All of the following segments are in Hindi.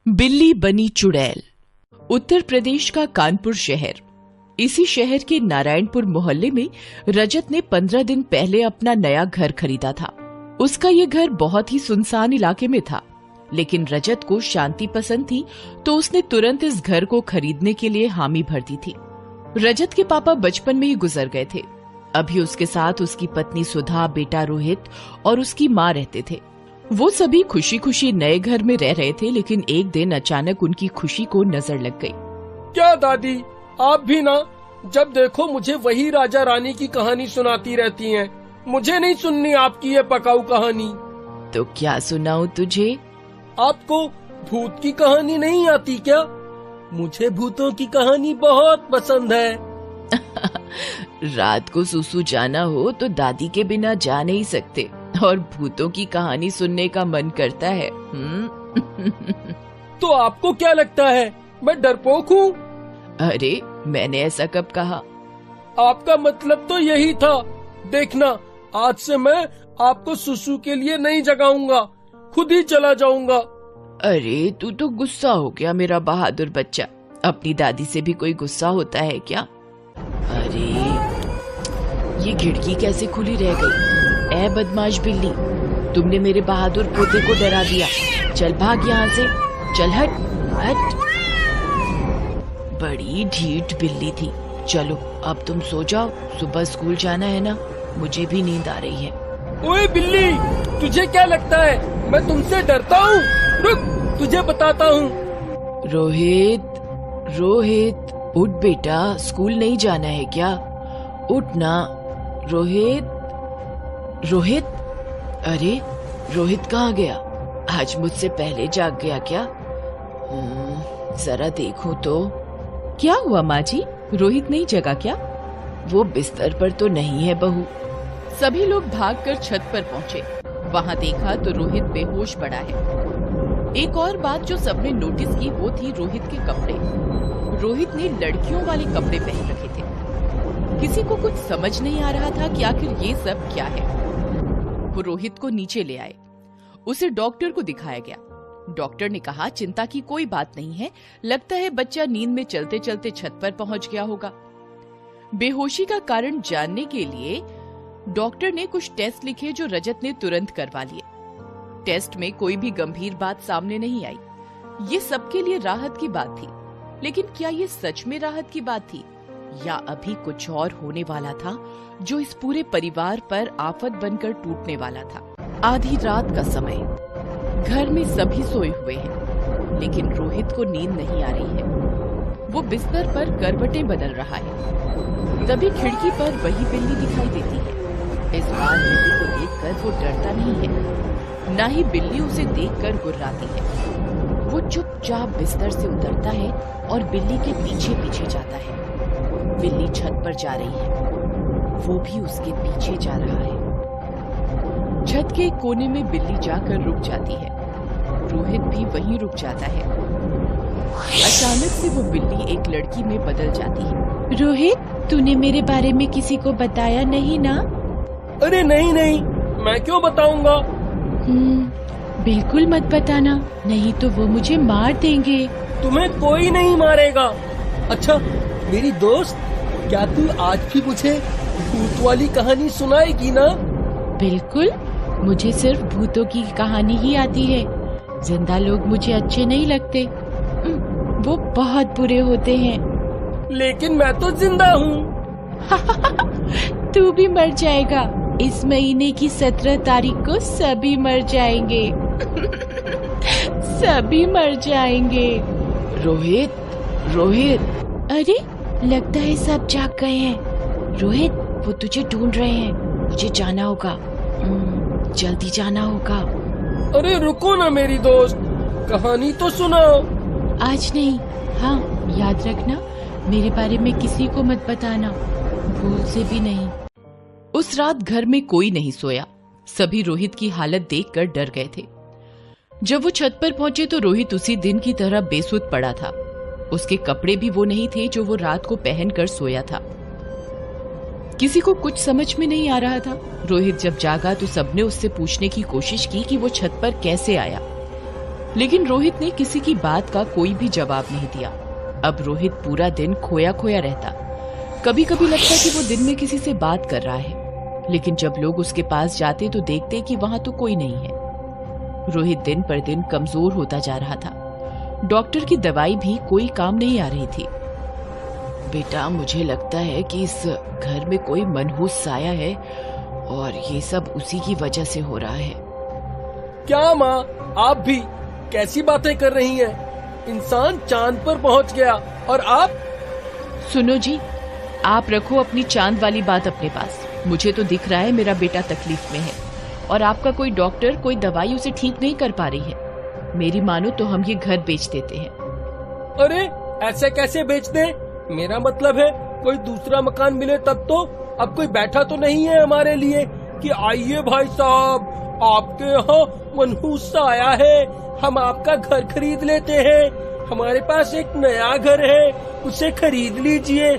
बिल्ली बनी चुड़ैल। उत्तर प्रदेश का कानपुर शहर। इसी शहर के नारायणपुर मोहल्ले में रजत ने 15 दिन पहले अपना नया घर खरीदा था। उसका ये घर बहुत ही सुनसान इलाके में था, लेकिन रजत को शांति पसंद थी तो उसने तुरंत इस घर को खरीदने के लिए हामी भर दी थी। रजत के पापा बचपन में ही गुजर गए थे। अभी उसके साथ उसकी पत्नी सुधा, बेटा रोहित और उसकी माँ रहते थे। वो सभी खुशी खुशी नए घर में रह रहे थे, लेकिन एक दिन अचानक उनकी खुशी को नजर लग गई। क्या दादी, आप भी ना जब देखो मुझे वही राजा रानी की कहानी सुनाती रहती हैं। मुझे नहीं सुननी आपकी ये पकाऊ कहानी। तो क्या सुनाऊं तुझे? आपको भूत की कहानी नहीं आती क्या? मुझे भूतों की कहानी बहुत पसंद है। रात को सुसु जाना हो तो दादी के बिना जा नहीं सकते, और भूतों की कहानी सुनने का मन करता है। तो आपको क्या लगता है मैं डरपोक हूँ? अरे मैंने ऐसा कब कहा? आपका मतलब तो यही था। देखना, आज से मैं आपको सुसु के लिए नहीं जगाऊंगा, खुद ही चला जाऊंगा। अरे तू तो गुस्सा हो गया मेरा बहादुर बच्चा। अपनी दादी से भी कोई गुस्सा होता है क्या? अरे ये खिड़की कैसे खुली रह गई? ए बदमाश बिल्ली, तुमने मेरे बहादुर पोते को डरा दिया। चल भाग यहाँ से, चल हट हट। बड़ी ढीठ बिल्ली थी। चलो अब तुम सो जाओ, सुबह स्कूल जाना है ना। मुझे भी नींद आ रही है। ओए बिल्ली, तुझे क्या लगता है मैं तुमसे डरता हूँ? रुक, तुझे बताता हूँ। रोहित, रोहित उठ बेटा, स्कूल नहीं जाना है क्या? उठ ना रोहित। रोहित, अरे रोहित कहाँ गया? आज मुझसे पहले जाग गया क्या? जरा देखूं तो। क्या हुआ माँ जी, रोहित नहीं जगा क्या? वो बिस्तर पर तो नहीं है बहू। सभी लोग भागकर छत पर पहुँचे। वहाँ देखा तो रोहित बेहोश पड़ा है। एक और बात जो सबने नोटिस की वो थी रोहित के कपड़े। रोहित ने लड़कियों वाले कपड़े पहन रखे थे। किसी को कुछ समझ नहीं आ रहा था कि आखिर ये सब क्या है। वो रोहित को नीचे ले आए। उसे डॉक्टर को दिखाया गया। डॉक्टर ने कहा चिंता की कोई बात नहीं है, लगता है बच्चा नींद में चलते चलते छत पर पहुंच गया होगा। बेहोशी का कारण जानने के लिए डॉक्टर ने कुछ टेस्ट लिखे जो रजत ने तुरंत करवा लिए। टेस्ट में कोई भी गंभीर बात सामने नहीं आई। ये सबके लिए राहत की बात थी, लेकिन क्या ये सच में राहत की बात थी या अभी कुछ और होने वाला था जो इस पूरे परिवार पर आफत बनकर टूटने वाला था? आधी रात का समय, घर में सभी सोए हुए हैं, लेकिन रोहित को नींद नहीं आ रही है। वो बिस्तर पर करवटें बदल रहा है। तभी खिड़की पर वही बिल्ली दिखाई देती है। इस बार बिल्ली को देखकर वो डरता नहीं है, ना ही बिल्ली उसे देखकर गुर्राती है। वो चुपचाप बिस्तर से उतरता है और बिल्ली के पीछे पीछे जाता है। बिल्ली छत पर जा रही है, वो भी उसके पीछे जा रहा है। छत के एक कोने में बिल्ली जाकर रुक जाती है। रोहित भी वहीं रुक जाता है। अचानक से वो बिल्ली एक लड़की में बदल जाती है। रोहित, तूने मेरे बारे में किसी को बताया नहीं ना? अरे नहीं नहीं, मैं क्यों बताऊंगा? बिल्कुल मत बताना, नहीं तो वो मुझे मार देंगे। तुम्हें कोई नहीं मारेगा। अच्छा मेरी दोस्त, क्या तू आज भी मुझे भूत वाली कहानी सुनाएगी ना? बिल्कुल, मुझे सिर्फ भूतों की कहानी ही आती है। जिंदा लोग मुझे अच्छे नहीं लगते, वो बहुत बुरे होते हैं। लेकिन मैं तो जिंदा हूँ। तू भी मर जाएगा। इस महीने की 17 तारीख को सभी मर जाएंगे। सभी मर जाएंगे। रोहित, रोहित, अरे लगता है सब जाग गए हैं। रोहित, वो तुझे ढूंढ रहे हैं, मुझे जाना होगा। जल्दी जाना होगा। अरे रुको ना मेरी दोस्त, कहानी तो सुनाओ। आज नहीं, हाँ याद रखना, मेरे बारे में किसी को मत बताना, भूल से भी नहीं। उस रात घर में कोई नहीं सोया। सभी रोहित की हालत देखकर डर गए थे। जब वो छत पर पहुंचे तो रोहित उसी दिन की तरह बेसुध पड़ा था। उसके कपड़े भी वो नहीं थे जो वो रात को पहनकर सोया था। किसी को कुछ समझ में नहीं आ रहा था। रोहित जब जागा तो सबने उससे पूछने की कोशिश की कि वो छत पर कैसे आया। लेकिन रोहित ने किसी की बात का कोई भी जवाब नहीं दिया। अब रोहित पूरा दिन खोया खोया रहता। कभी कभी लगता कि वो दिन में किसी से बात कर रहा है, लेकिन जब लोग उसके पास जाते तो देखते कि वहां तो कोई नहीं है। रोहित दिन पर दिन कमजोर होता जा रहा था। डॉक्टर की दवाई भी कोई काम नहीं आ रही थी। बेटा, मुझे लगता है कि इस घर में कोई मनहूस साया है और ये सब उसी की वजह से हो रहा है। क्या माँ, आप भी कैसी बातें कर रही हैं? इंसान चांद पर पहुंच गया और आप? सुनो जी, आप रखो अपनी चांद वाली बात अपने पास। मुझे तो दिख रहा है मेरा बेटा तकलीफ में है और आपका कोई डॉक्टर कोई दवाई उसे ठीक नहीं कर पा रही है। मेरी मानो तो हम ये घर बेच देते हैं। अरे ऐसे कैसे बेच दें? मेरा मतलब है कोई दूसरा मकान मिले तब तो। अब कोई बैठा तो नहीं है हमारे लिए कि आइए भाई साहब, आपके यहाँ मनहूस साया है, हम आपका घर खरीद लेते हैं। हमारे पास एक नया घर है, उसे खरीद लीजिए।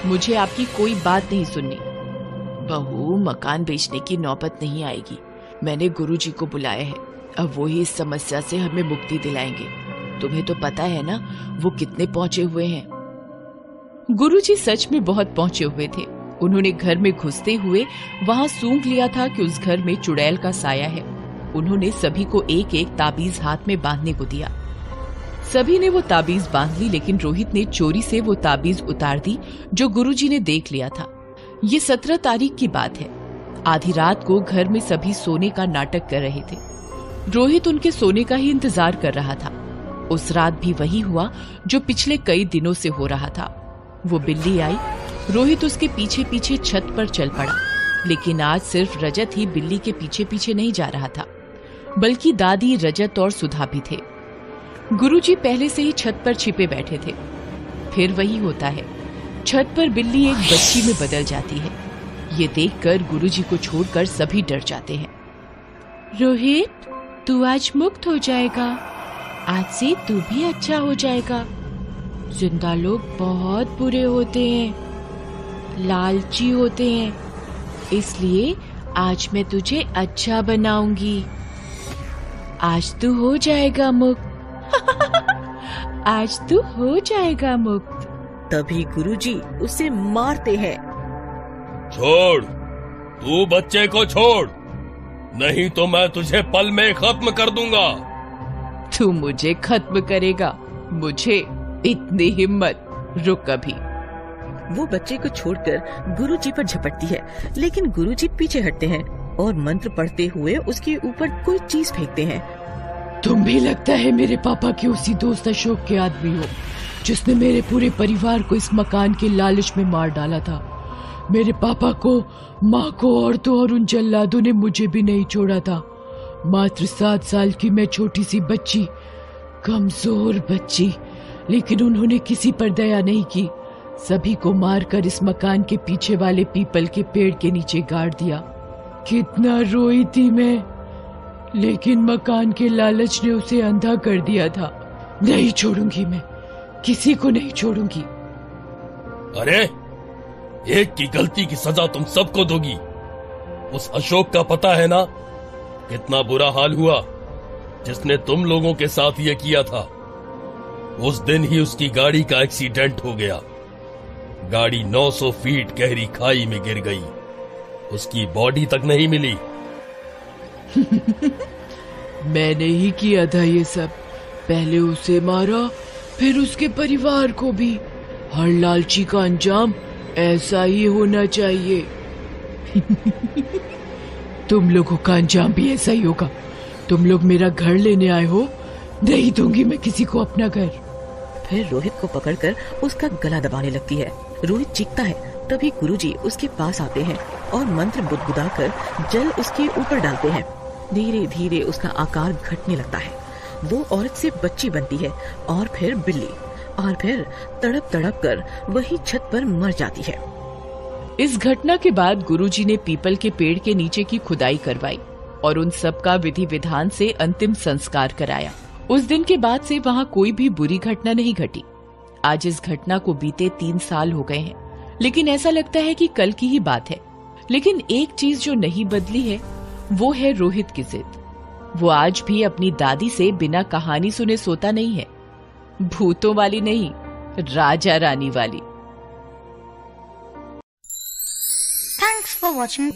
मुझे आपकी कोई बात नहीं सुननी। बहू, मकान बेचने की नौबत नहीं आएगी। मैंने गुरुजी को बुलाया है। अब वो ही इस समस्या से हमें मुक्ति दिलाएंगे। तुम्हें तो पता है ना वो कितने पहुंचे हुए हैं। गुरुजी सच में बहुत पहुंचे हुए थे। उन्होंने घर में घुसते हुए वहां सूंघ लिया था कि उस घर में चुड़ैल का साया है। उन्होंने सभी को एक एक ताबीज हाथ में बांधने को दिया। सभी ने वो ताबीज बांध ली, लेकिन रोहित ने चोरी से वो ताबीज उतार दी जो गुरुजी ने देख लिया था। ये 17 तारीख की बात है। आधी रात को घर में सभी सोने का नाटक कर रहे थे। रोहित उनके सोने का ही इंतजार कर रहा था। उस रात भी वही हुआ जो पिछले कई दिनों से हो रहा था। वो बिल्ली आई, रोहित उसके पीछे पीछे छत पर चल पड़ा। लेकिन आज सिर्फ रजत ही बिल्ली के पीछे पीछे नहीं जा रहा था, बल्कि दादी, रजत और सुधा भी थे। गुरुजी पहले से ही छत पर छिपे बैठे थे। फिर वही होता है, छत पर बिल्ली एक बच्ची में बदल जाती है। ये देखकर गुरुजी को छोड़कर सभी डर जाते हैं। रोहित, तू आज मुक्त हो जाएगा। आज से तू भी अच्छा हो जाएगा। जिंदा लोग बहुत बुरे होते हैं, लालची होते हैं, इसलिए आज मैं तुझे अच्छा बनाऊंगी। आज तू हो जाएगा मुक्त। आज तू हो जाएगा मुक्त। तभी गुरुजी उसे मारते हैं। छोड़, तू बच्चे को छोड़, नहीं तो मैं तुझे पल में खत्म कर दूंगा। तू मुझे खत्म करेगा? मुझे इतनी हिम्मत? रुक अभी। वो बच्चे को छोड़कर गुरुजी पर झपटती है, लेकिन गुरुजी पीछे हटते हैं और मंत्र पढ़ते हुए उसके ऊपर कोई चीज फेंकते हैं। तुम भी लगता है मेरे पापा के उसी दोस्त अशोक के आदमी हो, जिसने मेरे पूरे परिवार को इस मकान के लालच में मार डाला था। मेरे पापा को, माँ को और तो और उन जल्लादों ने मुझे भी नहीं छोड़ा था। मात्र 7 साल की मैं छोटी सी बच्ची, कमजोर बच्ची, लेकिन उन्होंने किसी पर दया नहीं की। सभी को मारकर इस मकान के पीछे वाले पीपल के पेड़ के नीचे गाड़ दिया। कितना रोई थी मैं, लेकिन मकान के लालच ने उसे अंधा कर दिया था। नहीं छोड़ूंगी मैं, किसी को नहीं छोड़ूंगी। अरे, एक की गलती की सजा तुम सबको दोगी। उस अशोक का पता है ना कितना बुरा हाल हुआ, जिसने तुम लोगों के साथ ये किया था। उस दिन ही उसकी गाड़ी का एक्सीडेंट हो गया। गाड़ी 900 फीट गहरी खाई में गिर गई। उसकी बॉडी तक नहीं मिली। मैंने ही किया था ये सब। पहले उसे मारा, फिर उसके परिवार को भी। हर लालची का अंजाम ऐसा ही होना चाहिए। तुम लोगों का अंजाम भी ऐसा ही होगा। तुम लोग मेरा घर लेने आए हो, नहीं दूंगी मैं किसी को अपना घर। फिर रोहित को पकड़कर उसका गला दबाने लगती है। रोहित चीखता है। तभी गुरुजी उसके पास आते हैं और मंत्र बुदबुदाकर जल उसके ऊपर डालते हैं। धीरे धीरे उसका आकार घटने लगता है। वो औरत से बच्ची बनती है और फिर बिल्ली, और फिर तड़प तड़प कर वही छत पर मर जाती है। इस घटना के बाद गुरुजी ने पीपल के पेड़ के नीचे की खुदाई करवाई और उन सब का विधि विधान से अंतिम संस्कार कराया। उस दिन के बाद से वहाँ कोई भी बुरी घटना नहीं घटी। आज इस घटना को बीते 3 साल हो गए हैं, लेकिन ऐसा लगता है कि कल की ही बात है। लेकिन एक चीज जो नहीं बदली है वो है रोहित की जिद। वो आज भी अपनी दादी से बिना कहानी सुने सोता नहीं है। भूतों वाली नहीं, राजा रानी वाली। Thanks for watching.